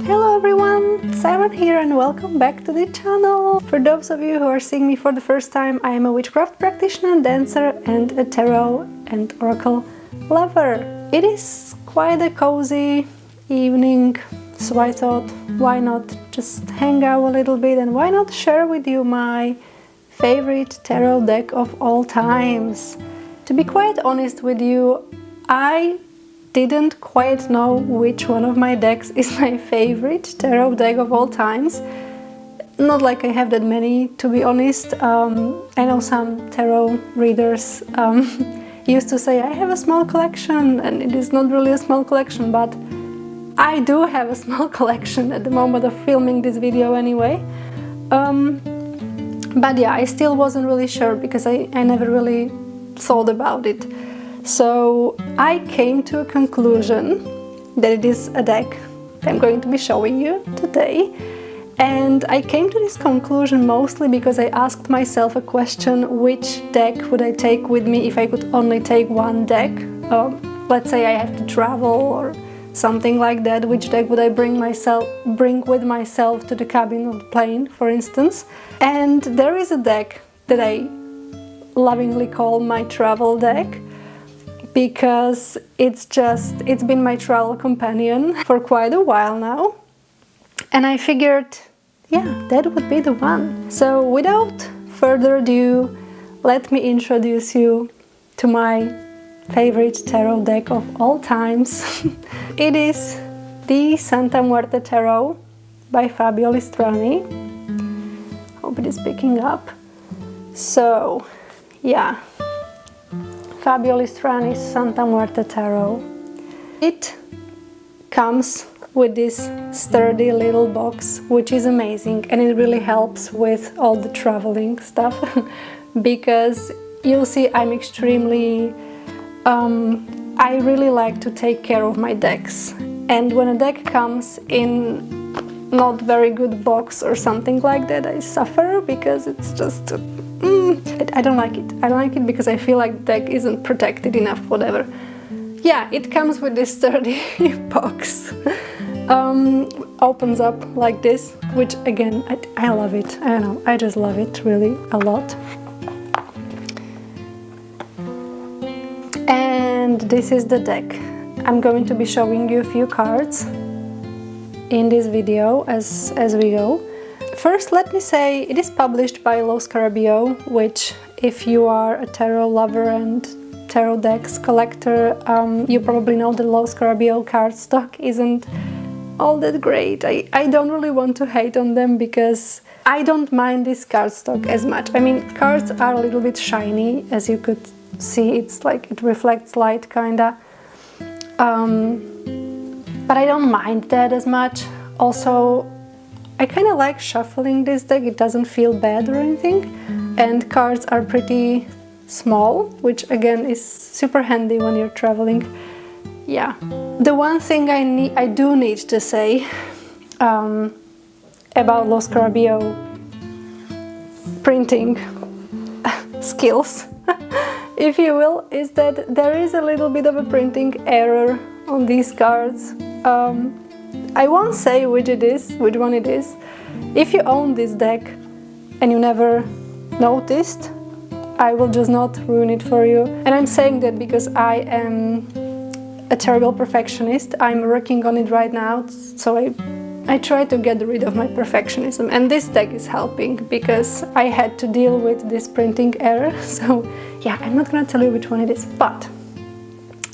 Hello everyone, Simon here and welcome back to the channel. For those of you who are seeing me for the first time, I am a witchcraft practitioner, dancer and a tarot and oracle lover. It is quite a cozy evening, so I thought why not just hang out a little bit and why not share with you my favorite tarot deck of all times. To be quite honest with you, I didn't quite know which one of my decks is my favorite tarot deck of all times. Not like I have that many, to be honest. I know some tarot readers used to say I have a small collection, and it is not really a small collection, but I do have a small collection at the moment of filming this video anyway. But yeah, I still wasn't really sure because I never really thought about it. So I came to a conclusion that it is a deck I'm going to be showing you today. And I came to this conclusion mostly because I asked myself a question: which deck would I take with me if I could only take one deck? Let's say I have to travel or something like that. Which deck would I bring with myself to the cabin of the plane, for instance? And there is a deck that I lovingly call my travel deck, because it's been my travel companion for quite a while now, and I figured, yeah, that would be the one. So without further ado, let me introduce you to my favorite tarot deck of all times. It is the Santa Muerte Tarot by Fabio Listrani. Hope it is picking up. So yeah, Fabio Listrani's Santa Muerte Tarot. It comes with this sturdy little box, which is amazing, and it really helps with all the traveling stuff because you'll see I'm extremely I really like to take care of my decks, and when a deck comes in not very good box or something like that, I suffer because it's just I don't like it. I don't like it because I feel like the deck isn't protected enough, whatever. Yeah, it comes with this sturdy box. Opens up like this, which again, I love it. I don't know, I just love it really a lot. And this is the deck. I'm going to be showing you a few cards in this video as we go. First, let me say it is published by Lo Scarabeo, which, if you are a tarot lover and tarot decks collector, you probably know the Lo Scarabeo cardstock isn't all that great. I don't really want to hate on them because I don't mind this cardstock as much. I mean, cards are a little bit shiny, as you could see. It's like it reflects light, kinda. But I don't mind that as much. Also, I kind of like shuffling this deck. It doesn't feel bad or anything, and cards are pretty small, which again is super handy when you're traveling. Yeah, the one thing I do need to say about Lo Scarabeo printing skills, if you will, is that there is a little bit of a printing error on these cards. I won't say which one it is. If you own this deck and you never noticed, I will just not ruin it for you. And I'm saying that because I am a terrible perfectionist. I'm working on it right now, so I try to get rid of my perfectionism, and this deck is helping because I had to deal with this printing error. So yeah, I'm not gonna tell you which one it is, but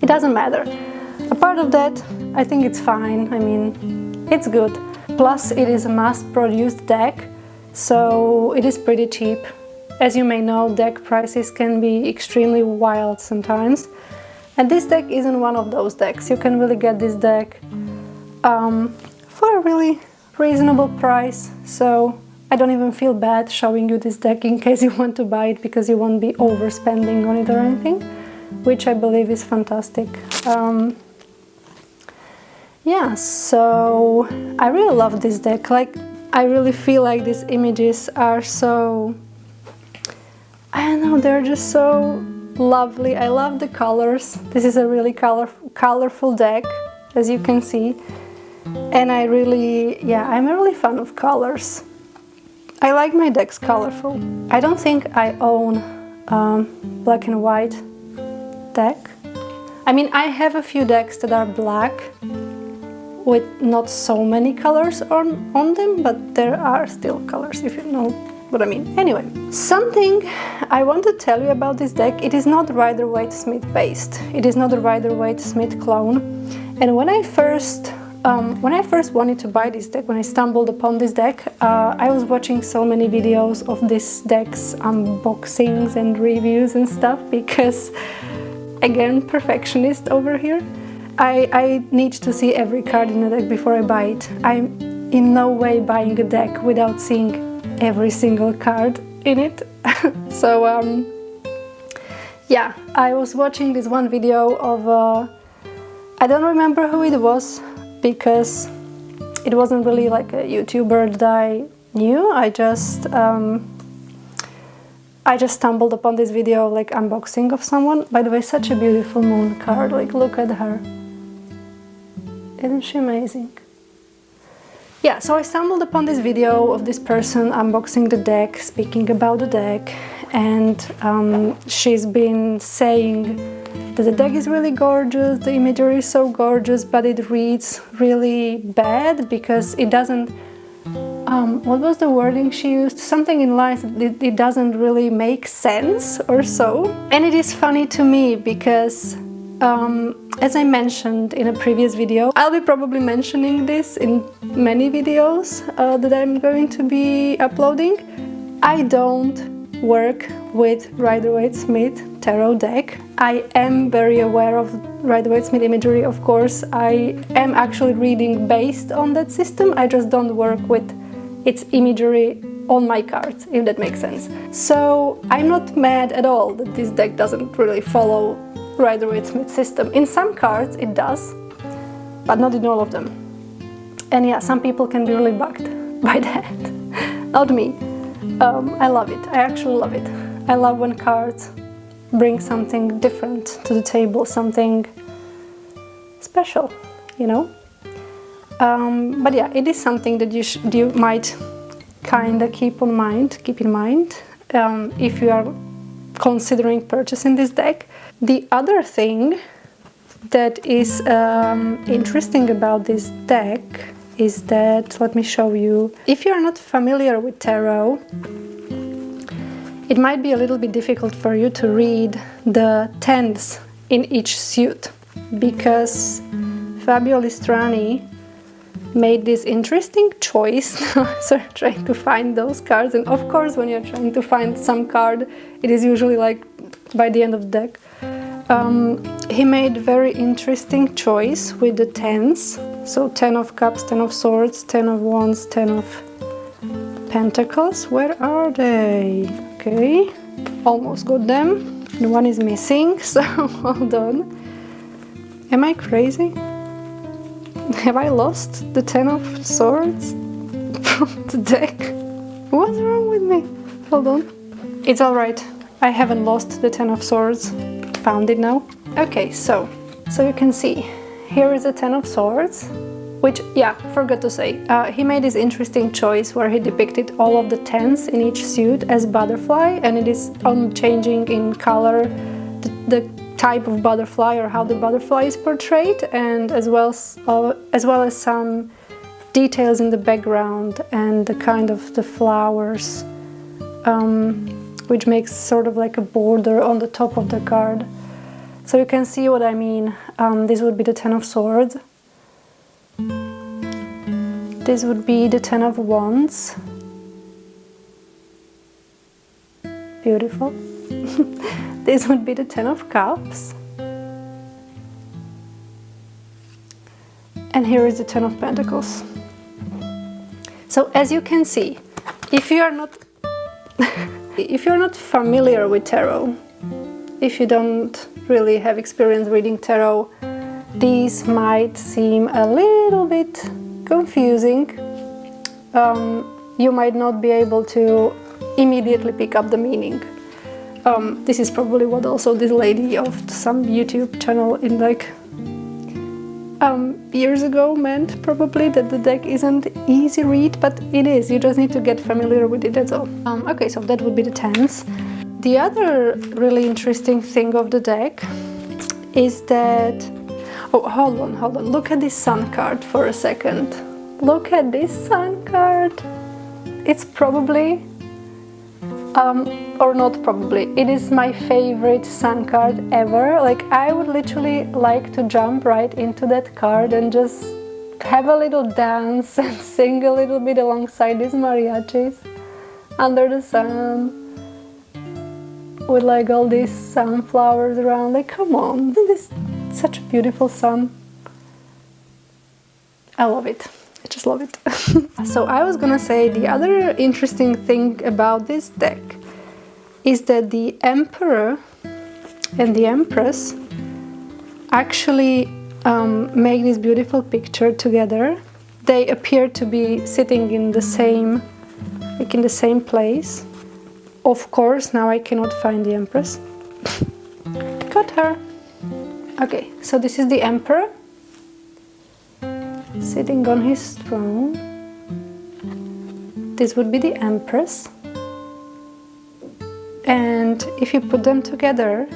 it doesn't matter. Apart of that, I think it's fine. I mean, it's good. Plus, it is a mass-produced deck, so it is pretty cheap. As you may know, deck prices can be extremely wild sometimes, and this deck isn't one of those decks. You can really get this deck for a really reasonable price, so I don't even feel bad showing you this deck in case you want to buy it, because you won't be overspending on it or anything, which I believe is fantastic. Yeah, so I really love this deck. Like, I really feel like these images are so, I don't know, they're just so lovely. I love the colors. This is a really colorful deck, as you can see. And I'm a really fan of colors. I like my decks colorful. I don't think I own black and white deck. I mean, I have a few decks that are black with not so many colors on them, but there are still colors, if you know what I mean. Anyway, something I want to tell you about this deck, it is not Rider-Waite-Smith based. It is not a Rider-Waite-Smith clone. And when I first wanted to buy this deck, when I stumbled upon this deck, I was watching so many videos of this deck's unboxings and reviews and stuff because, again, perfectionist over here. I need to see every card in the deck before I buy it. I'm in no way buying a deck without seeing every single card in it. So, yeah, I was watching this one video of, I don't remember who it was, because it wasn't really like a YouTuber that I knew. I just stumbled upon this video, like unboxing of someone. By the way, such a beautiful moon card, like look at her. Isn't she amazing? Yeah, so I stumbled upon this video of this person unboxing the deck, speaking about the deck, and she's been saying that the deck is really gorgeous, the imagery is so gorgeous, but it reads really bad because it doesn't, what was the wording she used? Something in lines that it doesn't really make sense or so. And it is funny to me because, as I mentioned in a previous video, I'll be probably mentioning this in many videos that I'm going to be uploading. I don't work with Rider-Waite-Smith tarot deck. I am very aware of Rider-Waite-Smith imagery, of course. I am actually reading based on that system. I just don't work with its imagery on my cards, if that makes sense. So I'm not mad at all that this deck doesn't really follow Rider-Waite-Smith system. In some cards it does, but not in all of them. And yeah, some people can be really bugged by that. Not me. I love it. I actually love it. I love when cards bring something different to the table, something special, you know? But yeah, it is something that you might kind of keep in mind if you are considering purchasing this deck. The other thing that is interesting about this deck is that, let me show you, if you're not familiar with tarot, it might be a little bit difficult for you to read the tens in each suit, because Fabio Listrani made this interesting choice. So trying to find those cards, and of course when you're trying to find some card, it is usually like by the end of the deck. He made very interesting choice with the tens. So 10 of Cups, 10 of Swords, 10 of Wands, 10 of Pentacles. Where are they? Okay, almost got them. The one is missing, so hold on. Am I crazy? Have I lost the 10 of Swords from the deck? What's wrong with me? Hold on. It's alright. I haven't lost the 10 of Swords. Found it now. Okay, so you can see, here is the 10 of Swords, which, yeah, forgot to say, he made this interesting choice where he depicted all of the tens in each suit as butterfly, and it is changing in color the type of butterfly or how the butterfly is portrayed, and as well as some details in the background and the kind of the flowers, which makes sort of like a border on the top of the card. So you can see what I mean. This would be the 10 of Swords. This would be the 10 of Wands. Beautiful. This would be the 10 of Cups. And here is the 10 of Pentacles. So as you can see, if you are not if you're not familiar with tarot, if you don't really have experience reading tarot, these might seem a little bit confusing. You might not be able to immediately pick up the meaning. This is probably what also this lady of some YouTube channel in like years ago meant probably that the deck isn't easy read, but it is. You just need to get familiar with it, that's all. Okay, so that would be the 10s. The other really interesting thing of the deck is that... Oh, hold on. Look at this Sun card for a second. Look at this Sun card. It's probably... or not probably, it is my favorite Sun card ever. Like, I would literally like to jump right into that card and just have a little dance and sing a little bit alongside these mariachis under the sun with like all these sunflowers around. Like, come on, isn't this such a beautiful sun? I love it. I just love it. So I was gonna say the other interesting thing about this deck is that the Emperor and the Empress actually make this beautiful picture together. They appear to be sitting in the same, like in the same place. Of course, now I cannot find the Empress. Got her. Okay, so this is the Emperor sitting on his throne. This would be the Empress. And if you put them together,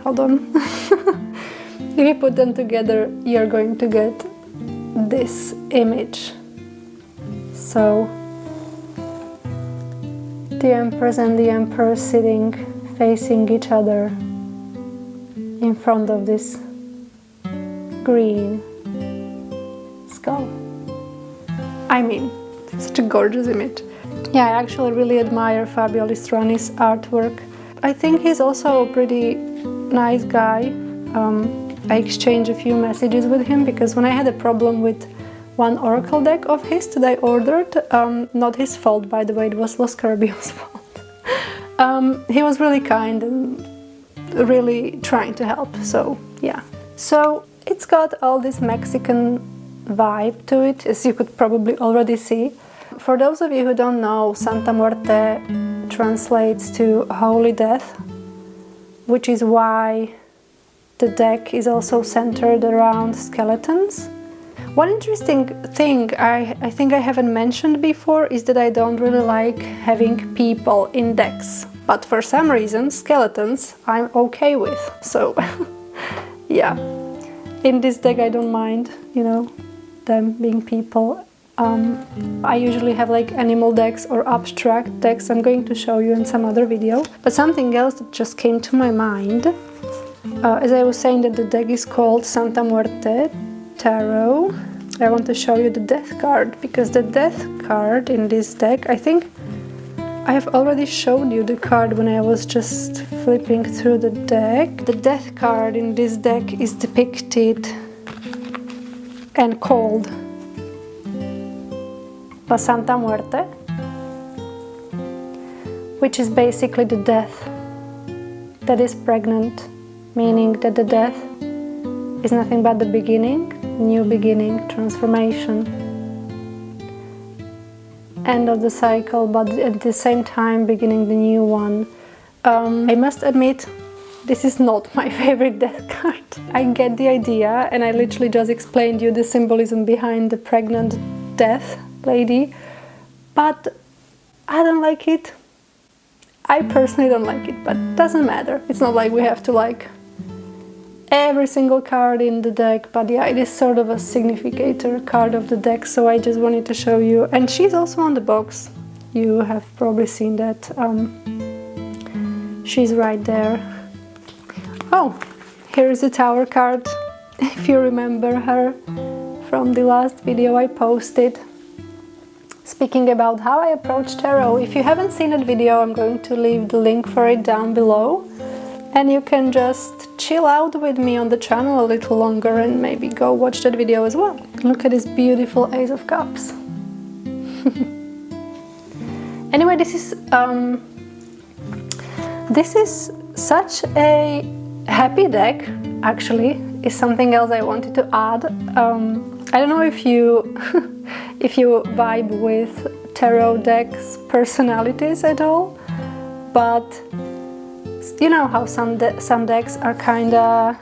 hold on, if you put them together, you're going to get this image. So the Empress and the Emperor sitting facing each other in front of this green skull. I mean, such a gorgeous image. Yeah, I actually really admire Fabio Listrani's artwork. I think he's also a pretty nice guy. I exchanged a few messages with him because when I had a problem with one oracle deck of his that I ordered, not his fault by the way, it was Los Carabio's fault. He was really kind and really trying to help, so yeah. So it's got all this Mexican vibe to it, as you could probably already see. For those of you who don't know, Santa Muerte translates to Holy Death, which is why the deck is also centered around skeletons. One interesting thing I think I haven't mentioned before is that I don't really like having people in decks, but for some reason skeletons I'm okay with, so yeah. In this deck I don't mind, you know, them being people. I usually have like animal decks or abstract decks. I'm going to show you in some other video. But something else that just came to my mind, as I was saying that the deck is called Santa Muerte Tarot, I want to show you the Death card, because the Death card in this deck, I think I have already showed you the card when I was just flipping through the deck. The Death card in this deck is depicted and called La Santa Muerte, which is basically the death that is pregnant, meaning that the death is nothing but the beginning, new beginning, transformation, end of the cycle, but at the same time beginning the new one. I must admit, this is not my favorite death card. I get the idea, and I literally just explained you the symbolism behind the pregnant death lady, but I don't like it. I personally don't like it, but it doesn't matter. It's not like we have to like every single card in the deck, but yeah, it is sort of a significator card of the deck, so I just wanted to show you. And she's also on the box. You have probably seen that. She's right there. Oh, here is the Tower card, if you remember her from the last video I posted, speaking about how I approach tarot. If you haven't seen that video, I'm going to leave the link for it down below, and you can just chill out with me on the channel a little longer and maybe go watch that video as well. Look at this beautiful Ace of Cups. Anyway, this is such a happy deck, actually, is something else I wanted to add. I don't know if you if you vibe with tarot decks personalities at all, but you know how some decks are kinda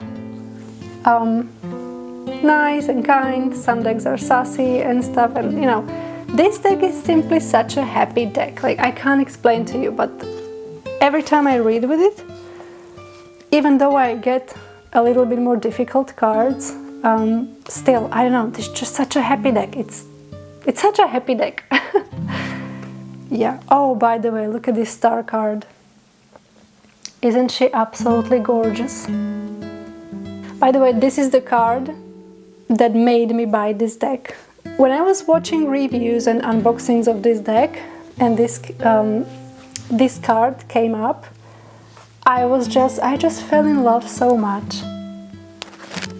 nice and kind, some decks are sassy and stuff, and you know, this deck is simply such a happy deck. Like, I can't explain to you, but every time I read with it, even though I get a little bit more difficult cards, still, I don't know, it's just such a happy deck. It's such a happy deck. Yeah. Oh, by the way, look at this star card. Isn't she absolutely gorgeous? By the way, this is the card that made me buy this deck. When I was watching reviews and unboxings of this deck, and this card came up, I just fell in love so much.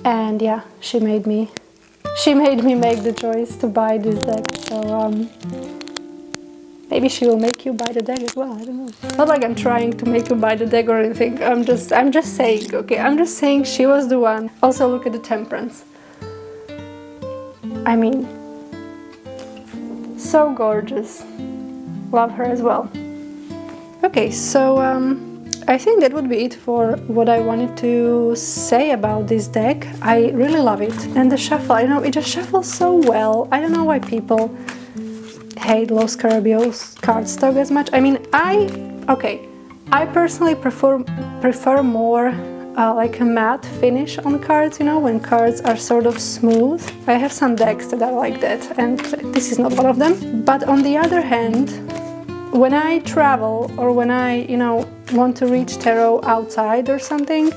And yeah, she made me make the choice to buy this deck. So maybe she will make you buy the deck as well. I don't know. Not like I'm trying to make you buy the deck or anything. I'm just saying. Okay, I'm just saying she was the one. Also, look at the Temperance. I mean, so gorgeous. Love her as well. Okay, so I think that would be it for what I wanted to say about this deck. I really love it. And the shuffle, I know it just shuffles so well. I don't know why people hate Los Carabios cardstock as much. I mean, I personally prefer more like a matte finish on cards, you know, when cards are sort of smooth. I have some decks that are like that, and this is not one of them. But on the other hand, when I travel or when I, you know, want to reach tarot outside or something,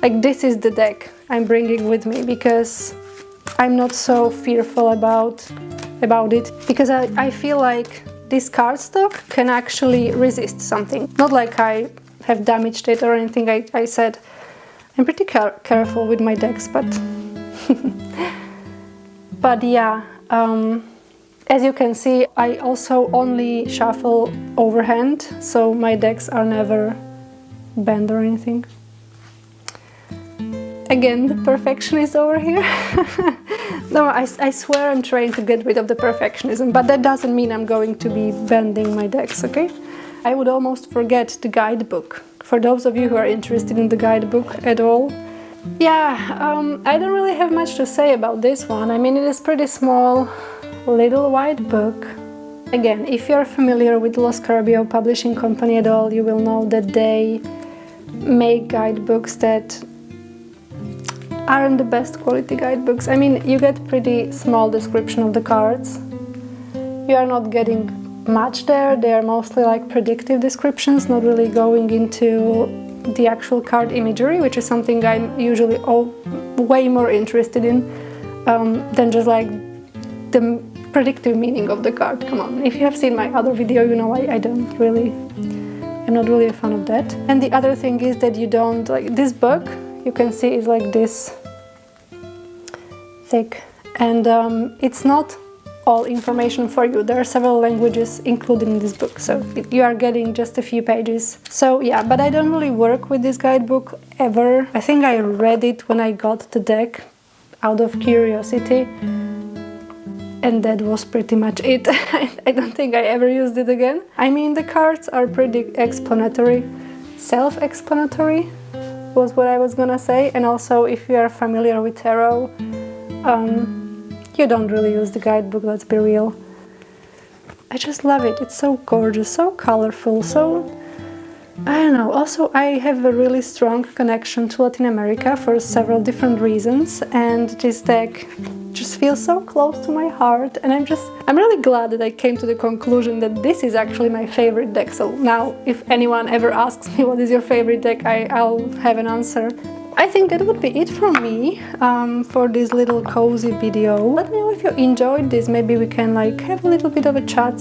like this is the deck I'm bringing with me, because I'm not so fearful about it, because I feel like this cardstock can actually resist something. Not like I have damaged it or anything. I said I'm pretty careful with my decks, but but yeah, as you can see, I also only shuffle overhand, so my decks are never bent or anything. Again, the perfectionist over here. No, I swear I'm trying to get rid of the perfectionism, but that doesn't mean I'm going to be bending my decks, okay? I would almost forget the guidebook. For those of you who are interested in the guidebook at all. Yeah, I don't really have much to say about this one. I mean, it is pretty small, little white book. Again, if you're familiar with Los Carabio Publishing Company at all, you will know that they make guidebooks that aren't the best quality guidebooks. I mean, you get pretty small description of the cards. You are not getting much there. They are mostly like predictive descriptions, not really going into the actual card imagery, which is something I'm usually way more interested in than just like the predictive meaning of the card. Come on, if you have seen my other video, you know I'm not really a fan of that. And the other thing is that you don't, like this book, you can see is like this thick, and it's not all information for you. There are several languages included in this book, so you are getting just a few pages. So yeah, but I don't really work with this guidebook ever. I think I read it when I got the deck out of curiosity, and that was pretty much it. I don't think I ever used it again. I mean, the cards are pretty explanatory, self-explanatory was what I was gonna say. And also, if you are familiar with tarot, you don't really use the guidebook, let's be real. I just love it. It's so gorgeous, so colorful, so... I don't know. Also, I have a really strong connection to Latin America for several different reasons, and this deck just feels so close to my heart, and I'm really glad that I came to the conclusion that this is actually my favorite deck. So now, if anyone ever asks me what is your favorite deck, I'll have an answer. I think that would be it from me for this little cozy video. Let me know if you enjoyed this. Maybe we can like have a little bit of a chat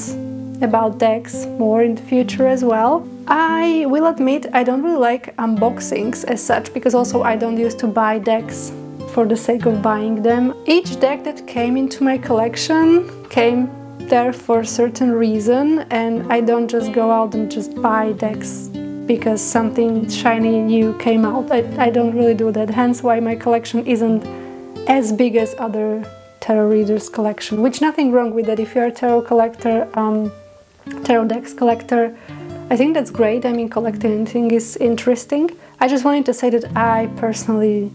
about decks more in the future as well. I will admit I don't really like unboxings as such, because also I don't used to buy decks for the sake of buying them. Each deck that came into my collection came there for a certain reason, and I don't just go out and just buy decks because something shiny new came out. I don't really do that, hence why my collection isn't as big as other tarot readers' collection, which nothing wrong with that. If you're a tarot collector, tarot decks collector, I think that's great. I mean, collecting anything is interesting. I just wanted to say that I personally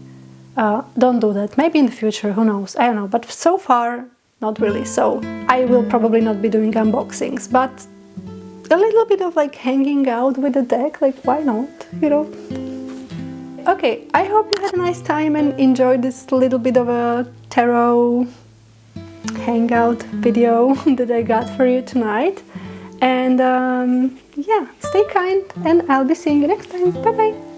don't do that. Maybe in the future, who knows, I don't know, but so far not really. So I will probably not be doing unboxings, but a little bit of like hanging out with the deck, like why not, you know? Okay, I hope you had a nice time and enjoyed this little bit of a tarot hangout video that I got for you tonight. And yeah, stay kind, and I'll be seeing you next time. Bye bye!